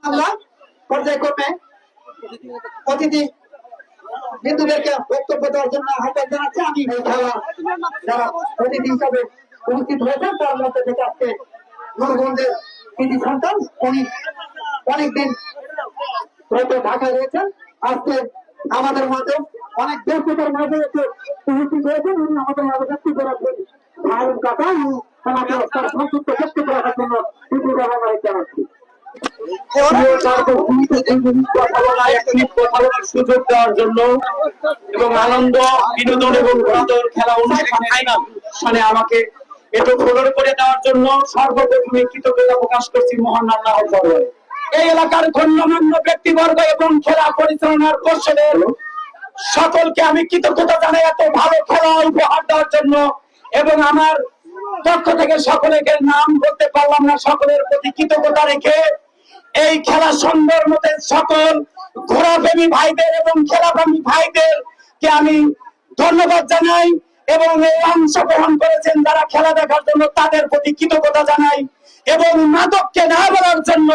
আমরা পর্যায়ক্রমে অতিথি বিন্দুদেরকে বক্তব্য দেওয়ার জন্য আহ্বান জানাচ্ছি। আমি এই খেলা যারা অতিথি হিসাবে উপস্থিত হয়েছেন তার মধ্যে থেকে আজকে নুরগঞ্জের কৃতি সন্তান উনি অনেকদিন হয়তো ঢাকায় রয়েছেন, আজকে আমাদের মাঝে অনেক ব্যস্ততার মাঝে এসে উপস্থিত হয়েছেন। উনি আমাদের মাঝে বক্তব্য রাখবেন ভারত কাকা, আমাকে তার সংক্ষিপ্ত বক্তব্য রাখার জন্য জানাচ্ছি। সুযোগ দেওয়ার জন্য এবং আনন্দ বিনোদন এবং ঘোরাদৌড় খেলা অনুষ্ঠানে আমাকে একটু খবর করে দেওয়ার জন্য সর্বপ্রথমে কৃতজ্ঞতা প্রকাশ করছি মহান আল্লাহর দরবারে। এই এলাকার গণ্যমান্য ব্যক্তিবর্গ এবং খেলা পরিচালনার কৌশলের সকলকে আমি কৃতজ্ঞতা জানাই এত ভালো খেলা উপহার দেওয়ার জন্য। এবং আমার পক্ষ থেকে সকলের নাম বলতে পারলাম না, সকলের প্রতি কৃতজ্ঞতা রেখে এই খেলা সুন্দর মতে সকল ঘোড়াপ্রেমী ভাইদের এবং খেলাপ্রেমী ভাইদের কে আমি ধন্যবাদ জানাই এবং এই অংশগ্রহণ করেছেন যারা খেলা দেখার জন্য তাদের প্রতি কৃতজ্ঞতা জানাই। এবং মাদককে না বলার জন্য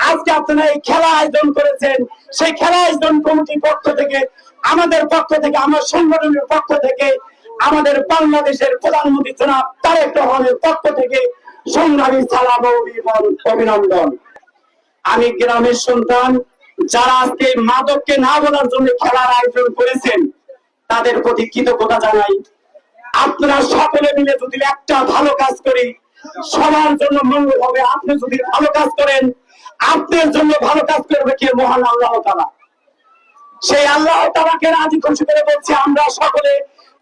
আজকে আপনারা এই খেলা আয়োজন করেছেন, সেই খেলা আয়োজন কমিটির পক্ষ থেকে, আমাদের পক্ষ থেকে, আমার সংগঠনের পক্ষ থেকে, আমাদের বাংলাদেশের প্রধানমন্ত্রী জনাব তারেক রহমানের পক্ষ থেকে সংগ্রামী সালাম ও অভিনন্দন। আমি গ্রামের সন্তান, যারা আজকে মাদককে না বলার জন্য খেলার আয়োজন করেছেন তাদের প্রতি কৃতজ্ঞতা জানাই। আপনারা সকলে মিলে যদি একটা ভালো কাজ করি সবার জন্য মঙ্গল হবে। আপনি যদি ভালো কাজ করেন আপনার জন্য ভালো কাজ করবে কে? মহান আল্লাহ তাআলা। সেই আল্লাহ তাআলাকে রাজি খুশি করে বলছি আমরা সকলে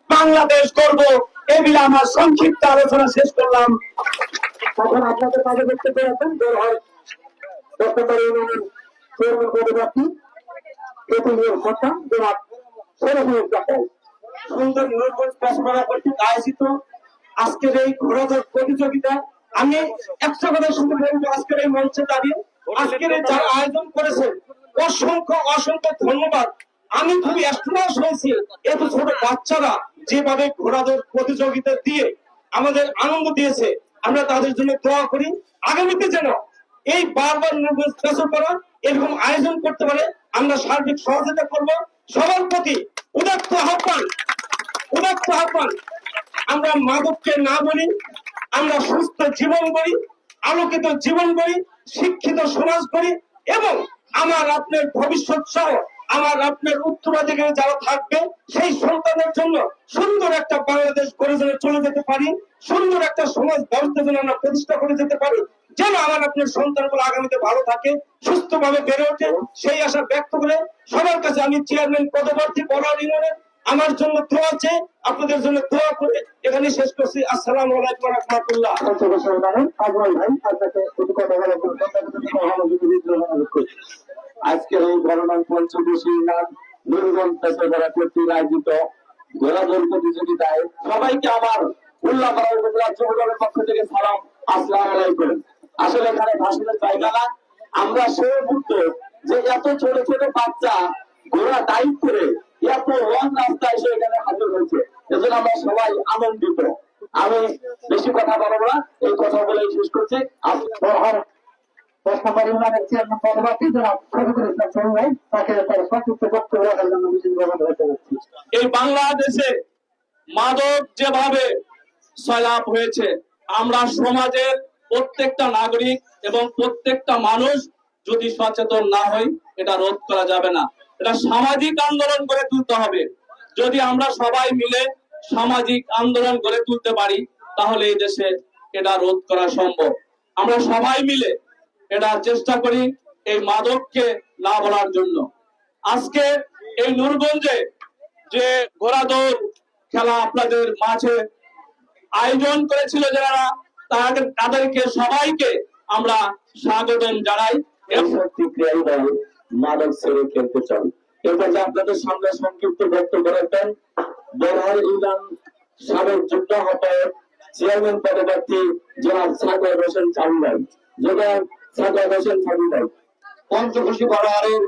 বাংলাদেশ করব। এই বলে আমার সংক্ষিপ্ত আলোচনা শেষ করলাম। এখন আপনাদের কাজে দেখতে পেয়েছেন বের হয় সুন্দর নুরগঞ্জ কসবারা কর্তৃক আয়োজিত আজকের এই ঘোড়াদৌড় প্রতিযোগিতা আমি 100 কথা শুনতে বলবো। আজকের এই মঞ্চে দাঁড়িয়ে আজকের যারা আয়োজন করেছেন অসংখ্য অসংখ্য ধন্যবাদ। আমি খুবই অ্যাস্ট্রোনাস হয়েছি এত ছোট বাচ্চারা যেভাবে ঘোড়াদৌড় প্রতিযোগিতা দিয়ে আমাদের আনন্দ দিয়েছে। আমরা তাদের জন্য দোয়া করি আগামীতে যেন এই বারবার নুরগঞ্জ করা এরকম আয়োজন করতে পারে। আমরা সার্বিক সহযোগিতা করব। সবার প্রতি উদাত্ত আহ্বান, উদাত্ত আহ্বান, আমরা মাদককে না বলি, আমরা সুস্থ জীবন করি, আলোকিত জীবন করি, শিক্ষিত সমাজ করি এবং আমার আপনার ভবিষ্যৎ সহ আমার আপনার উত্তরাধিকারী যারা থাকবে সেই সন্তানের জন্য সুন্দর একটা বাংলাদেশ গড়ে চলে যেতে পারি, সুন্দর একটা সমাজ ব্যবস্থা যেন আমরা প্রতিষ্ঠা করে যেতে পারি, যেন আমার আপনার সন্তানগুলো আগামীতে ভালো থাকে, সুস্থভাবে বেড়ে ওঠে, সেই আশা ব্যক্ত করে সবার কাছে আমি চেয়ারম্যান পদপ্রার্থী বড়ার ইউনিয়নের আমার জন্য দোয়া আছে, আপনাদের জন্য দোয়া করে এখানে শেষ করছি। আসসালামু আলাইকুম ওয়া রাহমাতুল্লাহ। আজকের এই গণনার পঞ্চদশী নাম নুরগঞ্জ পেশাদারা কর্তৃক আয়োজিত ঘোড়াদৌড় প্রতিযোগিতায় সবাইকে আমার উল্লাপাড়া উপজেলা যুবদলের পক্ষ থেকে সালাম, আসসালামু আলাইকুম। আসলে এখানে ভাষণের জায়গা না, আমরা সেই মুহূর্তে যে এত ছোট ছোট বাচ্চা ঘোড়া দায়িত্ব করে এত লং রাস্তা এসে এখানে হাজির হয়েছে, এজন্য আমরা সবাই আনন্দিত। আমি বেশি কথা বলবো না, এই কথা বলে শেষ করছি। এই বাংলাদেশে মাদক যেভাবে সয়লাভ হয়েছে, আমরা সমাজের প্রত্যেকটা নাগরিক এবং প্রত্যেকটা মানুষ যদি সচেতন না হই এটা রোধ করা যাবে না। এটা সামাজিক আন্দোলন করে তুলতে হবে। যদি আমরা সবাই মিলে সামাজিক আন্দোলন গড়ে তুলতে পারি তাহলে এই দেশে এটা রোধ করা সম্ভব। আমরা সবাই মিলে এটা চেষ্টা করি এই মাদককে না বলার জন্য। আজকে এই নুরগঞ্জে যে ঘোড়াদৌড় খেলা আপনাদের মাঝে আয়োজন করেছিল যারা, তাদেরকে সবাইকে আমরা স্বাগতম জানাই। মাদক ছেড়ে খেলতে চাই। এরপর আপনাদের সামনে সংক্ষিপ্ত বক্তব্য রাখবেন বড়হার ইউনিয়ন সাবেক যুগ্ম আহ্বায়ক চেয়ারম্যান পদপ্রার্থী জনাব সাগর হোসেন চাঁদাই। জনাব সাগর হোসেন চাঁদাই পঞ্চকোশী বড়হারের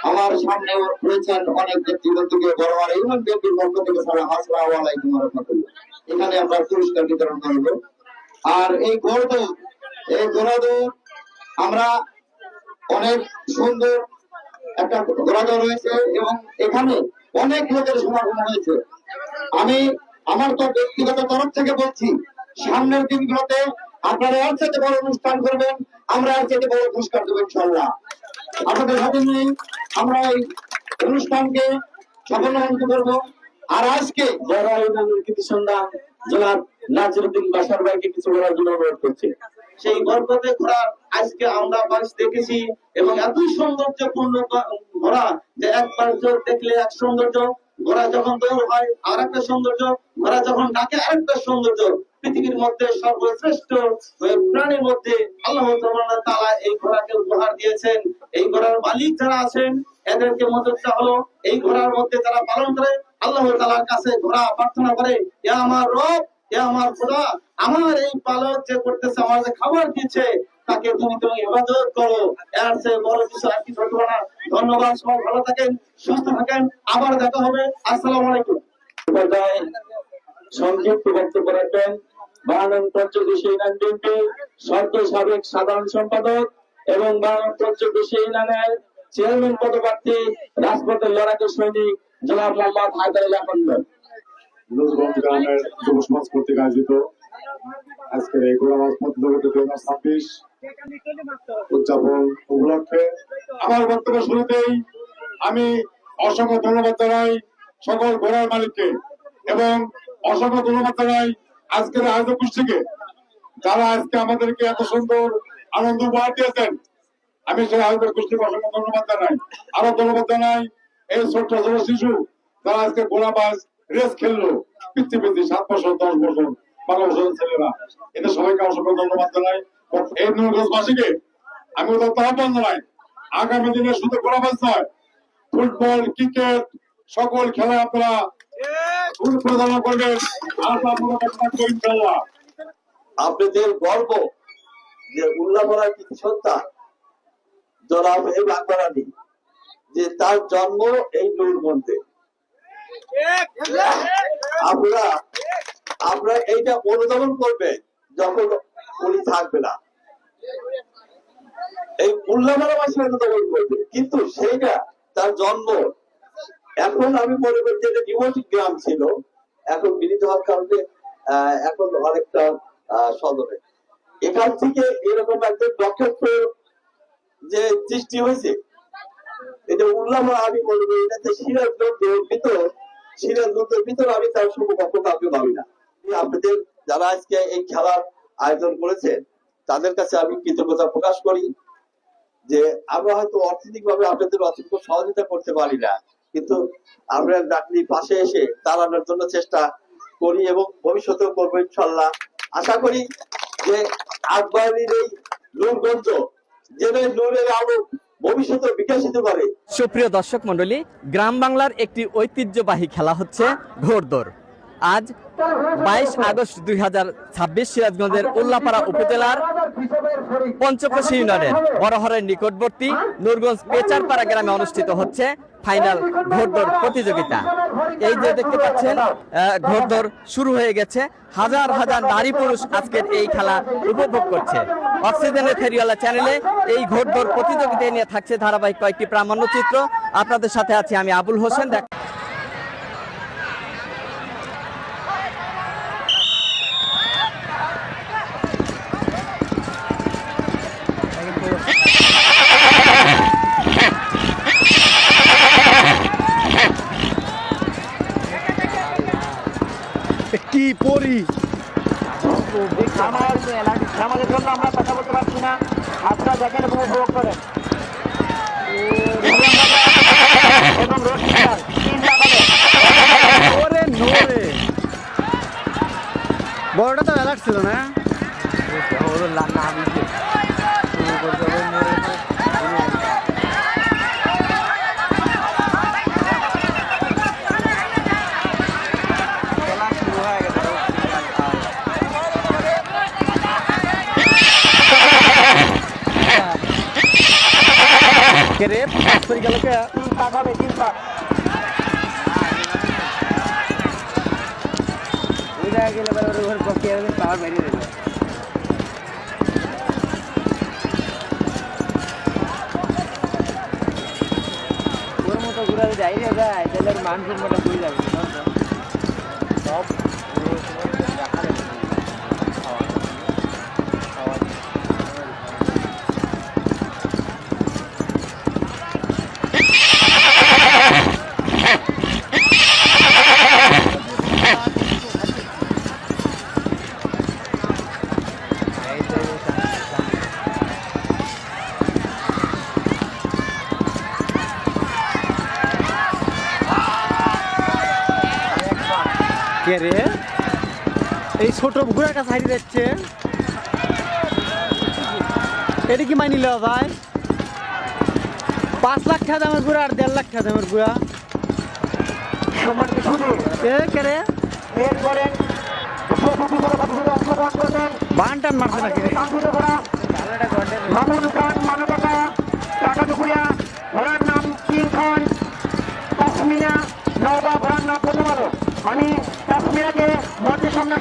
আমার সামনে রয়েছেন অনেক ব্যক্তিগতকে বড়হার ইউনিয়ন ব্যক্তির পক্ষ থেকে আসসালামু আলাইকুম ওয়া রাহমাতুল্লাহ। এখানে আমরা পুরস্কার বিতরণ করব। আর এই ঘোড়াদৌড় আমরা অনেক সুন্দর একটা ঘোরাঘর রয়েছে এবং এখানে অনেক লোকের সমাগম হয়েছে। আমি আমার তো ব্যক্তিগত তরফ থেকে বলছি, সামনের দিনগুলোতে আপনারা এর চাইতে বড় অনুষ্ঠান করবেন, আমরা এর চাইতে বড় পুরস্কার দেবো ইনশাল্লাহ। আপনাদের সাথে নিয়ে আমরা এই অনুষ্ঠানকে সাফল্যমণ্ডিত করবো। আর আজকে যারা ইউনিয়নের কৃতি সন্ধান জনাব নাজিরউদ্দিন বাশার ভাইকে কিছু বলার জন্য অনুরোধ করছি। সেই গর্ভতে ঘোড়ার আজকে আমরা বাস দেখেছি এবং এত সৌন্দর্যপূর্ণ ঘোড়া যে একবার চোখ দেখলে এক সৌন্দর্য, ঘোড়া যখন দৌড় হয় আর একটা সৌন্দর্য, ঘোড়া যখন ডাকে আরেকটা সৌন্দর্য। পৃথিবীর মধ্যে সর্বশ্রেষ্ঠ প্রাণীর মধ্যে আল্লাহ তাআলা এই ঘোড়াকে উপহার দিয়েছেন। এই ঘোড়ার মালিক যারা আছেন এদেরকে মদতটা হলো এই ঘোড়ার মধ্যে তারা পালন করে আল্লাহ তাআলার কাছে ঘোড়া প্রার্থনা করে, ইয়া আমার রব, ইয়া আমার খোদা, আমার এই পালক যে করতেছে, আমার যে খাবার দিচ্ছে, তাকে তুমি ইবাদত করো। এর চেয়ে বড় কিছু আর কিছু হতে পারে না। ধন্যবাদ, সবাই ভালো থাকেন, সুস্থ থাকেন, আবার দেখা হবে। আসসালামু আলাইকুম। পর্যায়ে সংক্ষিপ্ত বক্তব্য রাখবেন বারানগর পঞ্চদেশী ইউনিয়ন বিএনপি সাবেক সাধারণ সম্পাদক এবং বারানগর পঞ্চদেশী ইউনিয়নের চেয়ারম্যান পদপ্রার্থী রাজপথের লড়াকু সৈনিক জনাব মোহাম্মদ হায়দারুল্লাহ খান। নূরগঞ্জ গ্রামের যুব সমাজ কর্তৃক আয়োজিত আজকের এই ঘোড়া রাজপথ 2026 উদযাপন উপলক্ষে আমার বক্তব্য শুরুতেই আমি অসংখ্য ধন্যবাদ জানাই সকল ঘোড়ার মালিককে এবং অসংখ্য ধন্যবাদ জানাই আজকের আয়োজক গোষ্ঠীকে, যারা আজকে আমাদেরকে এত সুন্দর আনন্দ উপহার দিয়েছেন। আমি সেই আয়োজক গোষ্ঠীকে অসংখ্য ধন্যবাদ জানাই। আরো ধন্যবাদ জানাই এই ছোট্ট ছোট শিশু যারা আজকে ঘোড়া বাস রেস খেললো, পিতৃ 7 বছর 10 বছর 12 বছর ছেলেরা, এদের সবাইকে অসংখ্য ধন্যবাদ জানাই। এই নূরগঞ্জবাসীকে আমি উদাত্ত আহ্বান জানাই, আগামী দিনে শুধু ঘোড়া বাস নয়, ফুটবল, ক্রিকেট সকল খেলায় আপনারা প্রদান করবেন। ইনশাআল্লাহ আপনাদের গর্ব যে উল্লাপাড়ার কৃতি সন্তান জনাব এই বাগবাড়ানি, যে তার জন্ম এই নূরগঞ্জে। আপনারা এইটা অনুধাবন করবে যখন উনি থাকবে না, এই উল্লাপাড়াবাসী অনুধাবন করবে, কিন্তু সেইটা তার জন্ম। এখন আমি মনে করি যে ডিমোটিক গ্রাম ছিল, এখন বিনীত হওয়ার কারণে এখন অনেকটা সদরে। এখান থেকে এরকম একজন নক্ষত্র যে সৃষ্টি হয়েছে, এটা উল্লামা আমি মনে করি এটাতে সিরাজগঞ্জের ভিতর আমি তার সমকক্ষ কাউকে ভাবি না। আপনাদের যারা আজকে এই খেলার আয়োজন করেছেন তাদের কাছে আমি কৃতজ্ঞতা প্রকাশ করি যে আমরা হয়তো অর্থনৈতিক ভাবে আপনাদের অত্যন্ত সহযোগিতা করতে পারি না, কিন্তু আমরা ডাকলি পাশে এসে দাঁড়ানোর জন্য চেষ্টা করি এবং ভবিষ্যতেও করবো ইনশাল্লাহ। আশা করি যে আকবরের এই নূরগঞ্জ যেন নূরের আলো ভবিষ্যতে বিকশিত করে। সুপ্রিয় দর্শক মন্ডলী, গ্রাম বাংলার একটি ঐতিহ্যবাহী খেলা হচ্ছে ঘোড়দৌড়। আজ 22 আগস্ট 2026 সিরাজগঞ্জের উল্লাপাড়া উপজেলার পঞ্চকোশী ইউনিয়নের বড়হরের নিকটবর্তী নূরগঞ্জ পেচারপাড়া গ্রামে অনুষ্ঠিত হচ্ছে ফাইনাল ঘোড়দৌড় প্রতিযোগিতা। এই যে দেখতে পাচ্ছেন ঘোড়দৌড় শুরু হয়ে গেছে, হাজার হাজার নারী পুরুষ আজকের এই খেলা উপভোগ করছে। অক্সিজেনের ফেরিওয়ালা চ্যানেলে এই ঘোড়দৌড় প্রতিযোগিতা নিয়ে থাকছে ধারাবাহিক কয়েকটি প্রামাণ্যচিত্র। আপনাদের সাথে আছি আমি আবুল হোসেন। কি পরি আমাদের জন্য আমরা কথা বলতে পারছি না, আপনারা দেখেন এবং উপভোগ করেন। বড়টা তো অ্যালার্ট ছিল না। রে গেল কে পাঠাবে চিন্তা গেলে পাওয়ার বেরিয়ে দেবে। কে রে এই ছোট ঘোড়ার কাছে হারিয়ে যাচ্ছে এটা কি মানি ল ভাই 5 লাখ টাকা দামের ঘোড়া আর 1.5 লাখ টাকা দামের ঘোড়া এ কে রে বানটান মারছে নাকি রে মামুন খান মানবতা টাকা দুপুরিয়া ঘোড়ার নাম কিং খান কাশ্মীরা নওবা ঘোড়ার নাম প্রথম আলো আমি কাশ্মীরাকে মঞ্চের সামনে